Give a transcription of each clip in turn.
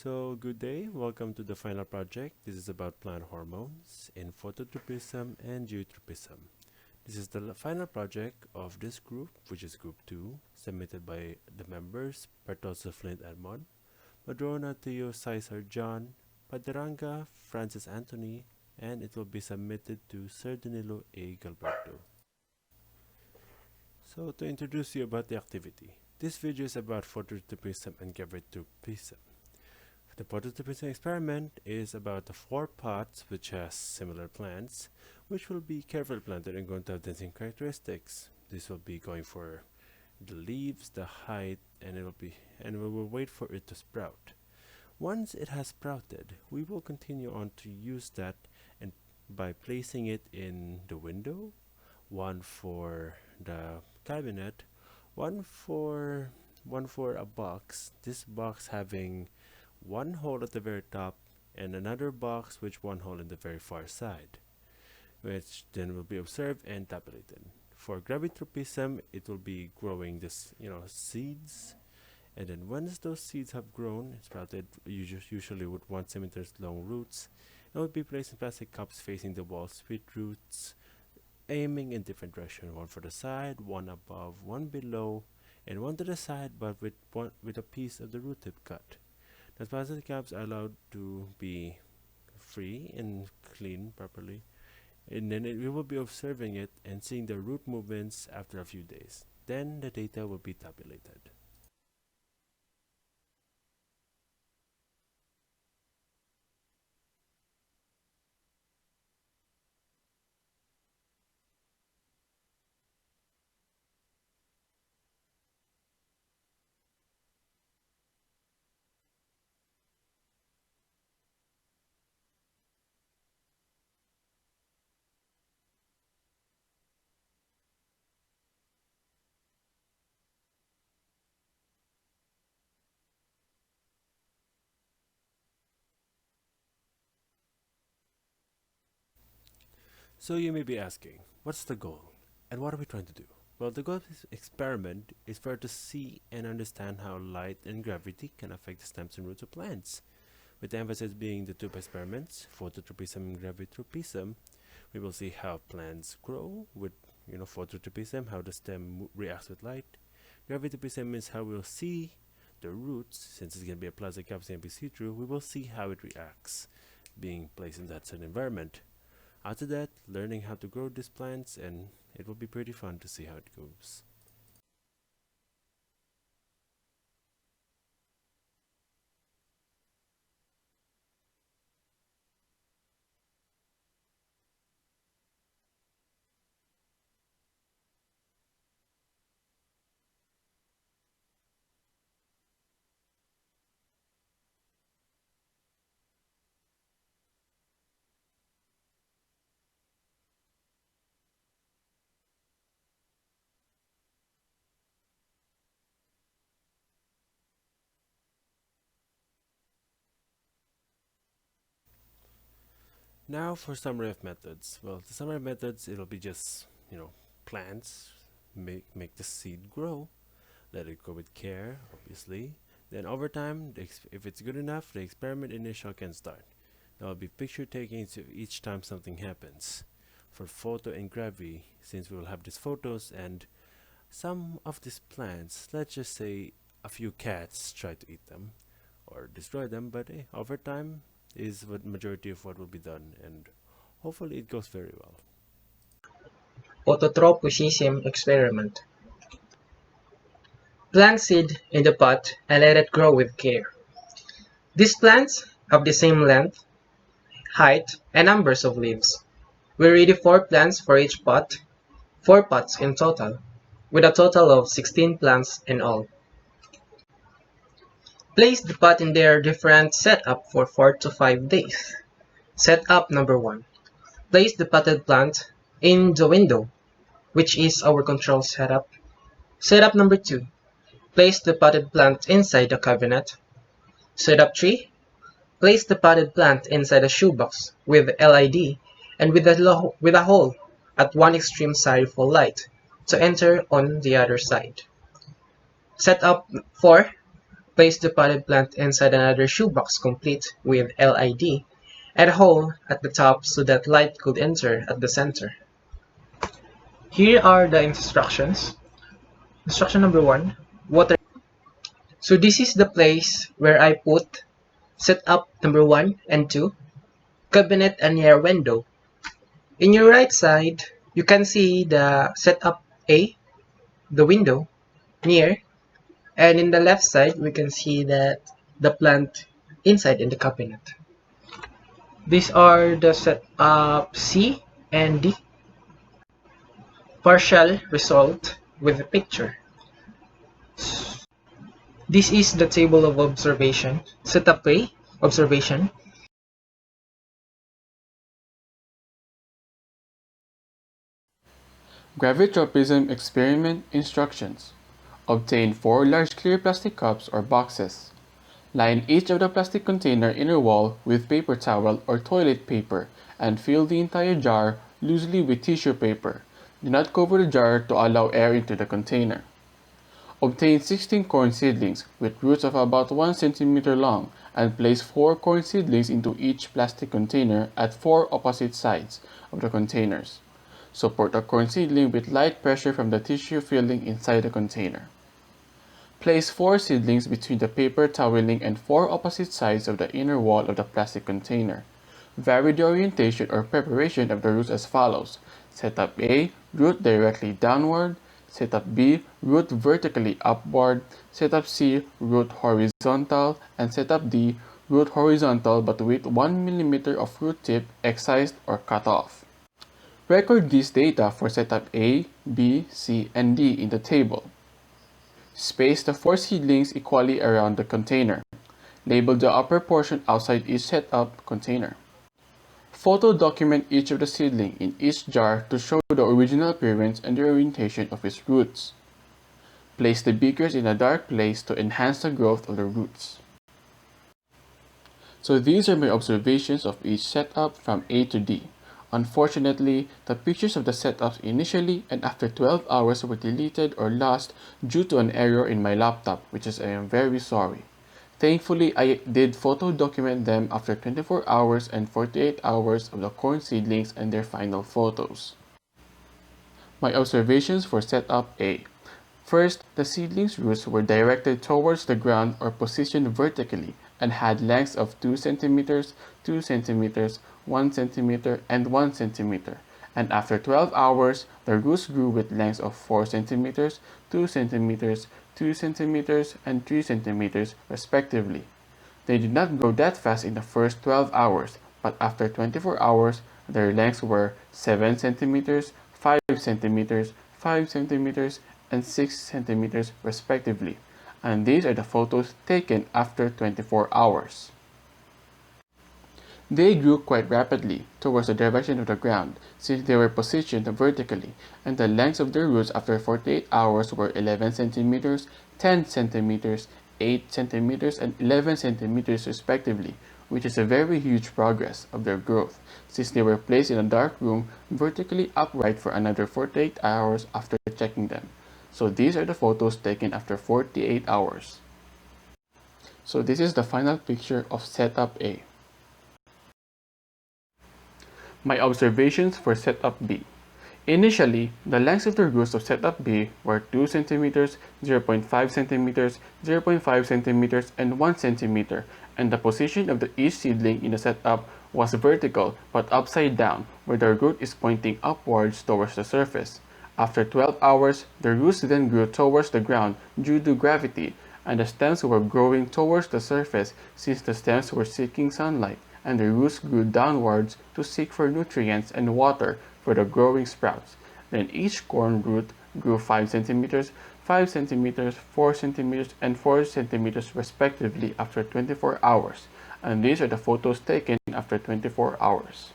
So, good day. Welcome to the final project. This is about plant hormones in Phototropism and Geotropism. This is the final project of this group, which is group 2, submitted by the members Bertosa Flint Edmond, Madrona Theo Caesar John, Paderanga Francis Anthony, and it will be submitted to Sir Danilo A. Galberto. So, to introduce you about the activity, this video is about Phototropism and Gravitropism. The Phototropism experiment is about the 4 pots which has similar plants, which will be carefully planted and going to have the same characteristics. This will be going for the leaves, the height, and we will wait for it to sprout. Once it has sprouted, we will continue on to use that and by placing it in the window, one for the cabinet, one for a box. This box having one hole at the very top and another box with one hole in the very far side, which then will be observed and tabulated. For Gravitropism, it will be growing this seeds, and then once those seeds have grown, sprouted usually with 1 centimeter long roots, it will be placed in plastic cups facing the walls with roots aiming in different directions, one for the side, one above, one below, and one to the side, but with a piece of the root tip cut. The plastic caps are allowed to be free and clean properly, and then we will be observing it and seeing the root movements after a few days. Then the data will be tabulated. So you may be asking, what's the goal? And what are we trying to do? Well, the goal of this experiment is for us to see and understand how light and gravity can affect the stems and roots of plants. With the emphasis being the 2 experiments, Phototropism and Gravitropism, we will see how plants grow with Phototropism, how the stem reacts with light. Gravitropism is how we'll see the roots, since it's going to be a plastic cap, it's going to be see-through, we will see how it reacts being placed in that certain environment. After that, learning how to grow these plants, and it will be pretty fun to see how it goes. Now for summary of methods. Well, the summary of methods, it'll be just, plants, make the seed grow, let it grow with care, obviously. Then over time, if it's good enough, the experiment initial can start. There will be picture taking each time something happens. For photo and gravi, since we will have these photos and some of these plants, let's just say a few cats try to eat them or destroy them, but over time is what majority of what will be done, and hopefully it goes very well. Phototropism experiment. Plant seed in the pot and let it grow with care. These plants have the same length, height, and numbers of leaves. We ready 4 plants for each pot, 4 pots in total, with a total of 16 plants in all. Place the pot in their different setup for 4 to 5 days. Setup number 1. Place the potted plant in the window, which is our control setup. Setup number 2. Place the potted plant inside the cabinet. Setup 3. Place the potted plant inside a shoebox with LED and with a hole at one extreme side for light to enter on the other side. Setup 4. Place the potted plant inside another shoebox complete with LED and a hole at the top so that light could enter at the center. Here are the instructions. Instruction number 1, water. So this is the place where I put setup number 1 and 2, cabinet and near window. In your right side, you can see the setup A, the window, near, and in the left side, we can see that the plant inside in the cabinet. These are the setup C and D. Partial result with a picture. This is the table of observation. Setup A, observation. Gravitropism experiment instructions. Obtain 4 large clear plastic cups or boxes. Line each of the plastic container inner wall with paper towel or toilet paper and fill the entire jar loosely with tissue paper. Do not cover the jar to allow air into the container. Obtain 16 corn seedlings with roots of about 1 cm long and place 4 corn seedlings into each plastic container at 4 opposite sides of the containers. Support the corn seedling with light pressure from the tissue filling inside the container. Place 4 seedlings between the paper toweling and 4 opposite sides of the inner wall of the plastic container. Vary the orientation or preparation of the roots as follows. Setup A, root directly downward. Setup B, root vertically upward. Setup C, root horizontal. And setup D, root horizontal but with 1 mm of root tip excised or cut off. Record this data for setup A, B, C, and D in the table. Space the 4 seedlings equally around the container. Label the upper portion outside each setup container. Photo document each of the seedling in each jar to show the original appearance and the orientation of its roots. Place the beakers in a dark place to enhance the growth of the roots. So these are my observations of each setup from A to D. Unfortunately, the pictures of the setups initially and after 12 hours were deleted or lost due to an error in my laptop, which is I am very sorry. Thankfully, I did photo document them after 24 hours and 48 hours of the corn seedlings and their final photos. My observations for setup A. First, the seedlings' roots were directed towards the ground or positioned vertically and had lengths of 2 cm, 2 cm, 1 cm, and 1 cm. And after 12 hours, the roots grew with lengths of 4 cm, 2 cm, 2 cm, and 3 cm respectively. They did not grow that fast in the first 12 hours, but after 24 hours, their lengths were 7 cm, 5 cm, 5 cm, and 6 cm respectively. And these are the photos taken after 24 hours. They grew quite rapidly towards the direction of the ground since they were positioned vertically, and the lengths of their roots after 48 hours were 11 cm, 10 cm, 8 cm, and 11 cm respectively, which is a very huge progress of their growth since they were placed in a dark room vertically upright for another 48 hours after checking them. So these are the photos taken after 48 hours. So this is the final picture of setup A. My observations for setup B. Initially, the lengths of the roots of setup B were 2 cm, 0.5 cm, 0.5 cm, and 1 cm, and the position of each seedling in the setup was vertical but upside down, where the root is pointing upwards towards the surface. After 12 hours, the roots then grew towards the ground due to gravity, and the stems were growing towards the surface since the stems were seeking sunlight, and the roots grew downwards to seek for nutrients and water for the growing sprouts. Then each corn root grew 5 cm, 5 cm, 4 cm, and 4 cm respectively after 24 hours, and these are the photos taken after 24 hours.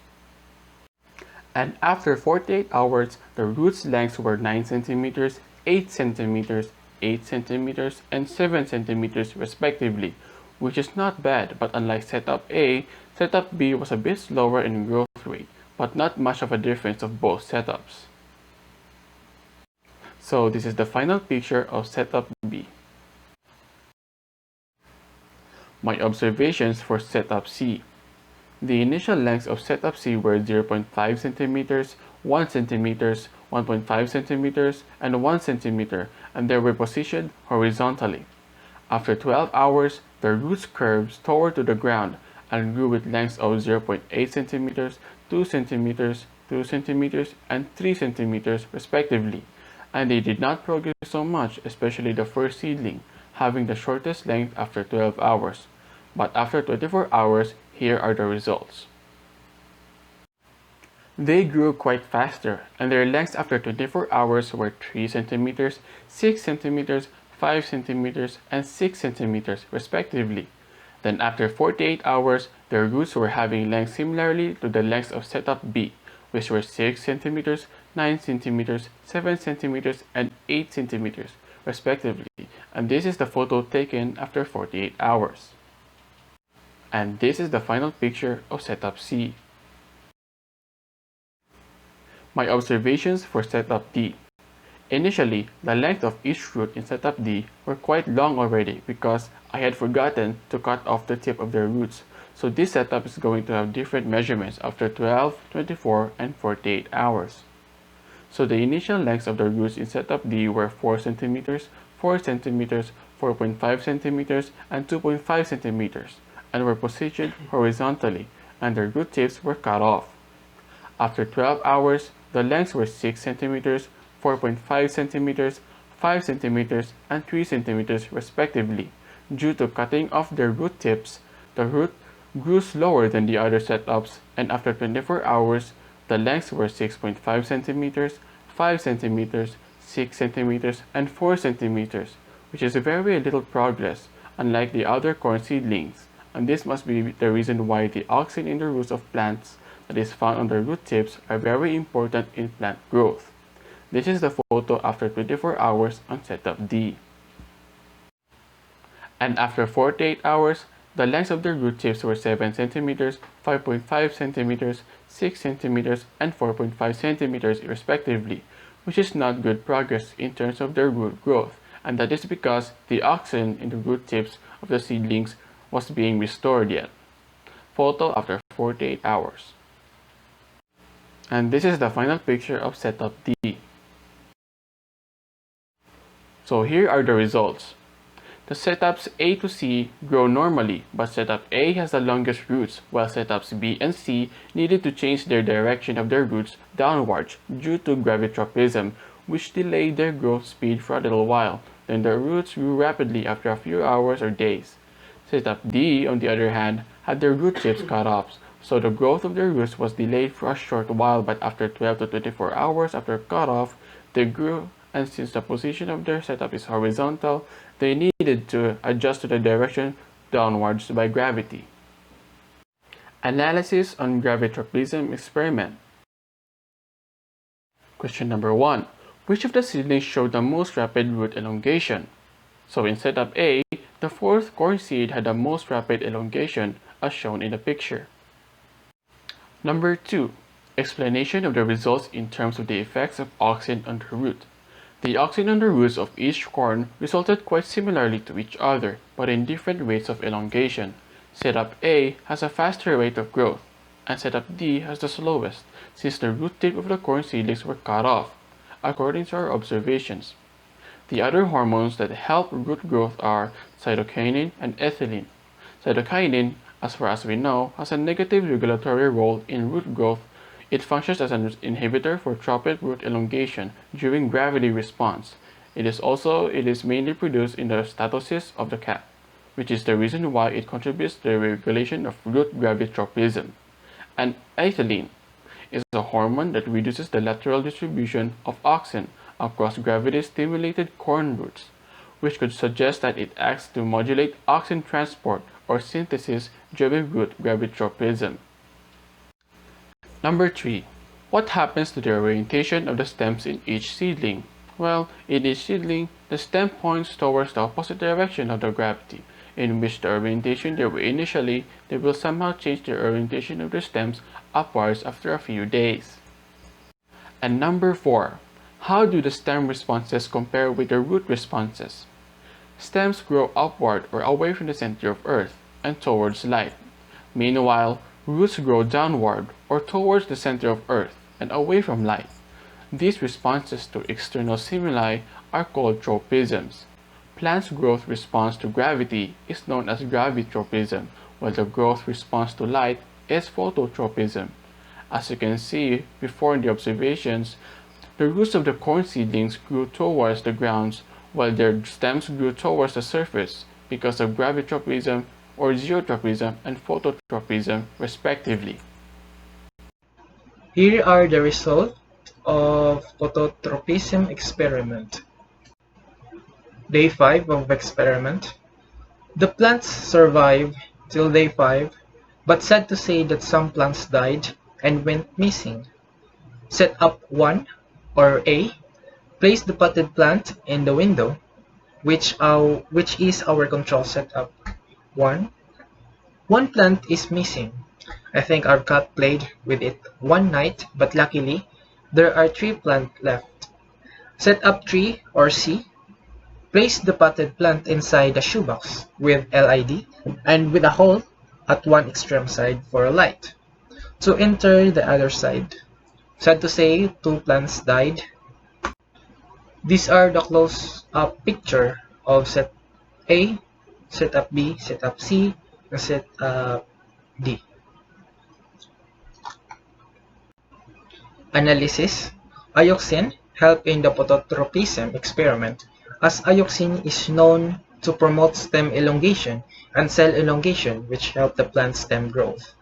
And after 48 hours, the roots' lengths were 9 cm, 8 cm, 8 cm, and 7 cm respectively, which is not bad, but unlike setup A, setup B was a bit slower in growth rate, but not much of a difference of both setups. So this is the final picture of setup B. My observations for setup C. The initial lengths of setup C were 0.5 cm, 1 cm, 1.5 cm, and 1 cm, and they were positioned horizontally. After 12 hours, the roots curved toward to the ground and grew with lengths of 0.8 cm, 2 cm, 2 cm, and 3 cm respectively, and they did not progress so much, especially the first seedling, having the shortest length after 12 hours. But after 24 hours, here are the results. They grew quite faster, and their lengths after 24 hours were 3 cm, 6 cm, 5 cm, and 6 cm respectively. Then after 48 hours, their roots were having lengths similarly to the lengths of setup B, which were 6 cm, 9 cm, 7 cm, and 8 cm respectively, and this is the photo taken after 48 hours. And this is the final picture of setup C. My observations for setup D. Initially, the length of each root in setup D were quite long already because I had forgotten to cut off the tip of their roots, so this setup is going to have different measurements after 12, 24, and 48 hours. So the initial lengths of the roots in setup D were 4 cm, 4 cm, 4.5 cm, and 2.5 cm, and were positioned horizontally, and their root tips were cut off. After 12 hours, the lengths were 6 cm, 4.5 cm, 5 cm, and 3 cm respectively. Due to cutting off their root tips, the root grew slower than the other setups, and after 24 hours, the lengths were 6.5 cm, 5 cm, 6 cm, and 4 cm, which is very little progress, unlike the other corn seedlings, and this must be the reason why the auxin in the roots of plants that is found on the root tips are very important in plant growth. This is the photo after 24 hours on setup D. And after 48 hours, the lengths of the root tips were 7 cm, 5.5 cm, 6 cm, and 4.5 cm respectively, which is not good progress in terms of their root growth, and that is because the auxin in the root tips of the seedlings was being restored yet. Photo after 48 hours. And this is the final picture of setup D. So here are the results. The setups A to C grow normally, but setup A has the longest roots, while setups B and C needed to change their direction of their roots downwards due to gravitropism, which delayed their growth speed for a little while. Then their roots grew rapidly after a few hours or days. Setup D, on the other hand, had their root tips cut off, so the growth of their roots was delayed for a short while, but after 12 to 24 hours after cutoff, they grew, and since the position of their setup is horizontal, they needed to adjust to the direction downwards by gravity. Analysis on Gravitropism experiment. Question number 1. Which of the seedlings showed the most rapid root elongation? So in setup A, the fourth corn seed had the most rapid elongation as shown in the picture. Number 2. Explanation of the results in terms of the effects of auxin on the root. The auxin on the roots of each corn resulted quite similarly to each other, but in different rates of elongation. Setup A has a faster rate of growth, and setup D has the slowest, since the root tip of the corn seedlings were cut off, according to our observations. The other hormones that help root growth are cytokinin and ethylene. Cytokinin, as far as we know, has a negative regulatory role in root growth. It functions as an inhibitor for tropic root elongation during gravity response. It is mainly produced in the statocyst of the cap, which is the reason why it contributes to the regulation of root gravitropism. And ethylene is a hormone that reduces the lateral distribution of auxin across gravity-stimulated corn roots, which could suggest that it acts to modulate auxin transport or synthesis during root gravitropism. Number 3. What happens to the orientation of the stems in each seedling? Well, in each seedling, the stem points towards the opposite direction of the gravity, in which the orientation they were initially, they will somehow change the orientation of the stems upwards after a few days. And number 4. How do the stem responses compare with the root responses? Stems grow upward or away from the center of Earth, and towards light. Meanwhile, roots grow downward or towards the center of Earth and away from light. These responses to external stimuli are called tropisms. Plants' growth response to gravity is known as gravitropism, while the growth response to light is phototropism. As you can see before in the observations, the roots of the corn seedlings grew towards the ground while their stems grew towards the surface because of gravitropism or geotropism and phototropism respectively. Here are the results of phototropism experiment. Day 5 of experiment. The plants survived till day 5, but sad to say that some plants died and went missing. Setup 1 or A. Place the potted plant in the window, which is our control setup. 1. One plant is missing. I think our cat played with it one night, but luckily, there are 3 plants left. Setup 3 or C. Place the potted plant inside a shoebox with LED and with a hole at one extreme side for a light to enter the other side. Sad to say, 2 plants died. These are the close-up picture of set A, setup B, setup C, and setup D. Analysis. Ioxin helped in the phototropism experiment, as ioxin is known to promote stem elongation and cell elongation, which help the plant stem growth.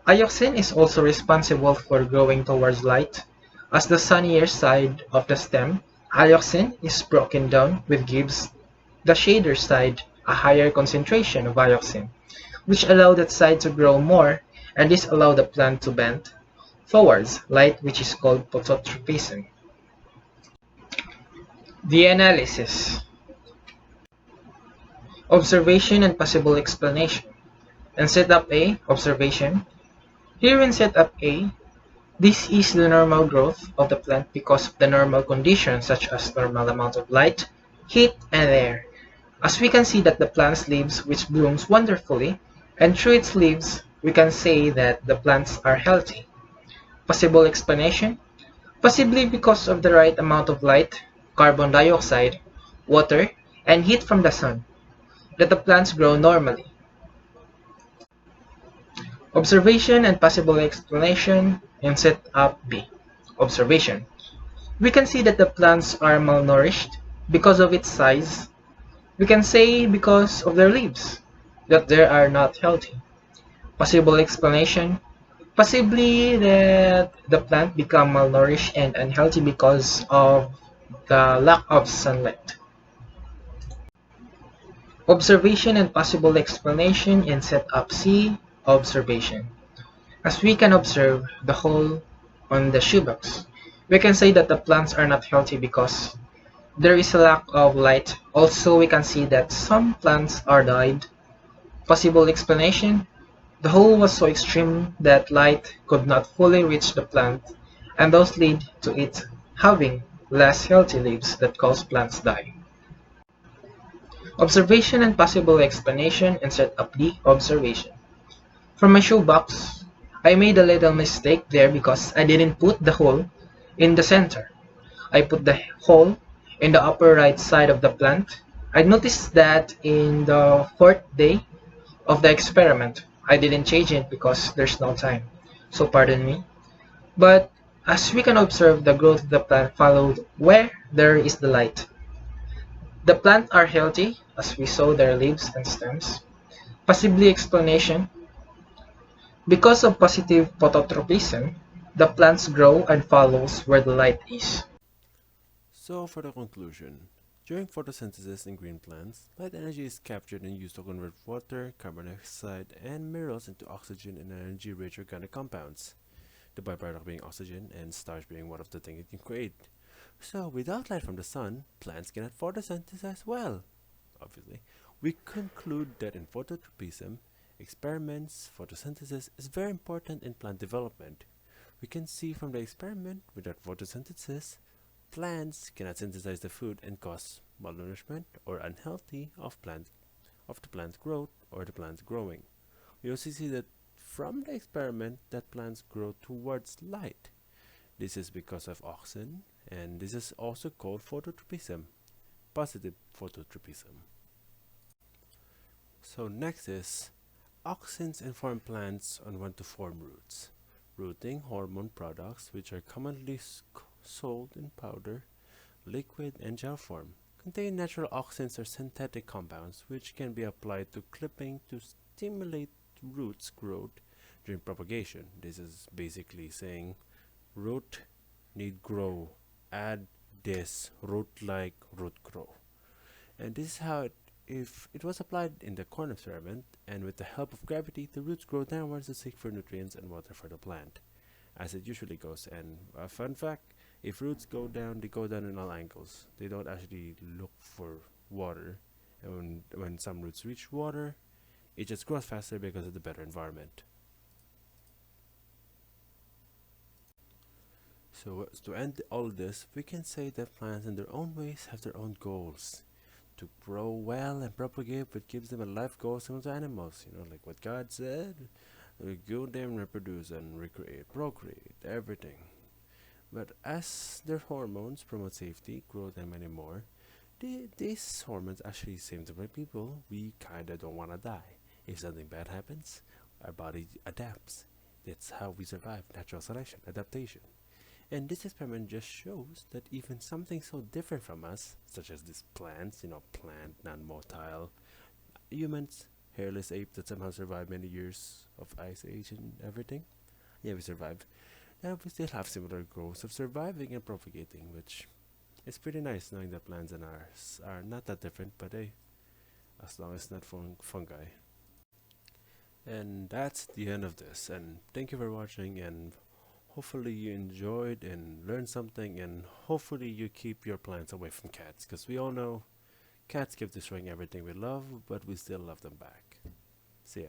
Ioxin is also responsible for growing towards light. As the sunnier side of the stem, ioxin is broken down, which gives the shader side a higher concentration of ioxin, which allow that side to grow more, and this allow the plant to bend towards light, which is called phototropism. The analysis. Observation and possible explanation. In setup A, observation. Here in setup A, this is the normal growth of the plant because of the normal conditions such as normal amount of light, heat, and air. As we can see that the plant's leaves which blooms wonderfully, and through its leaves we can say that the plants are healthy. Possible explanation? Possibly because of the right amount of light, carbon dioxide, water, and heat from the sun, that the plants grow normally. Observation and possible explanation in setup B. Observation. We can see that the plants are malnourished because of its size. We can say because of their leaves, that they are not healthy. Possible explanation. Possibly that the plant become malnourished and unhealthy because of the lack of sunlight. Observation and possible explanation in setup C. Observation. As we can observe the hole on the shoebox, we can say that the plants are not healthy because there is a lack of light. Also, we can see that some plants are died. Possible explanation. The hole was so extreme that light could not fully reach the plant, and those lead to it having less healthy leaves that cause plants die. Observation and possible explanation in setup D. Observation. From my shoebox, I made a little mistake there because I didn't put the hole in the center. I put the hole in the upper right side of the plant. I noticed that in the 4th day of the experiment, I didn't change it because there's no time, so pardon me. But as we can observe, the growth of the plant followed where there is the light. The plants are healthy as we saw their leaves and stems. Possibly explanation. Because of positive phototropism, the plants grow and follows where the light is. So for the conclusion, during photosynthesis in green plants, light energy is captured and used to convert water, carbon dioxide, and minerals into oxygen and energy-rich organic compounds. The byproduct being oxygen and starch being one of the things it can create. So without light from the sun, plants cannot photosynthesize well. Obviously, we conclude that in phototropism, experiments, photosynthesis is very important in plant development. We can see from the experiment, without photosynthesis, plants cannot synthesize the food and cause malnourishment or unhealthy of plant of the plant's growth or the plant's growing. We also see that from the experiment that plants grow towards light. This is because of auxin, and this is also called phototropism, positive phototropism. So next is auxins inform plants on when to form roots. Rooting hormone products, which are commonly sold in powder, liquid, and gel form, contain natural auxins or synthetic compounds which can be applied to clipping to stimulate roots growth during propagation. This is basically saying root need grow, add this root like root grow. And this is how if it was applied in the corn experiment, and with the help of gravity, the roots grow downwards to seek for nutrients and water for the plant, as it usually goes. And a fun fact, if roots go down, they go down in all angles. They don't actually look for water. And when some roots reach water, it just grows faster because of the better environment. So to end all this, we can say that plants in their own ways have their own goals. To grow well and propagate what gives them a life goal similar to animals, like what God said, go them reproduce and recreate, procreate, everything. But as their hormones promote safety, growth, and many more, these hormones actually seem to make people, we kinda don't wanna die. If something bad happens, our body adapts. That's how we survive, natural selection, adaptation. And this experiment just shows that even something so different from us, such as these plants, plant, non-motile, humans, hairless ape that somehow survived many years of ice age and everything. Yeah, we survived. Now we still have similar goals of surviving and propagating, which is pretty nice knowing that plants and ours are not that different, but hey, as long as it's not fungi. And that's the end of this, and thank you for watching, and hopefully you enjoyed and learned something, and hopefully you keep your plants away from cats, because we all know cats keep destroying everything we love, but we still love them back. See ya.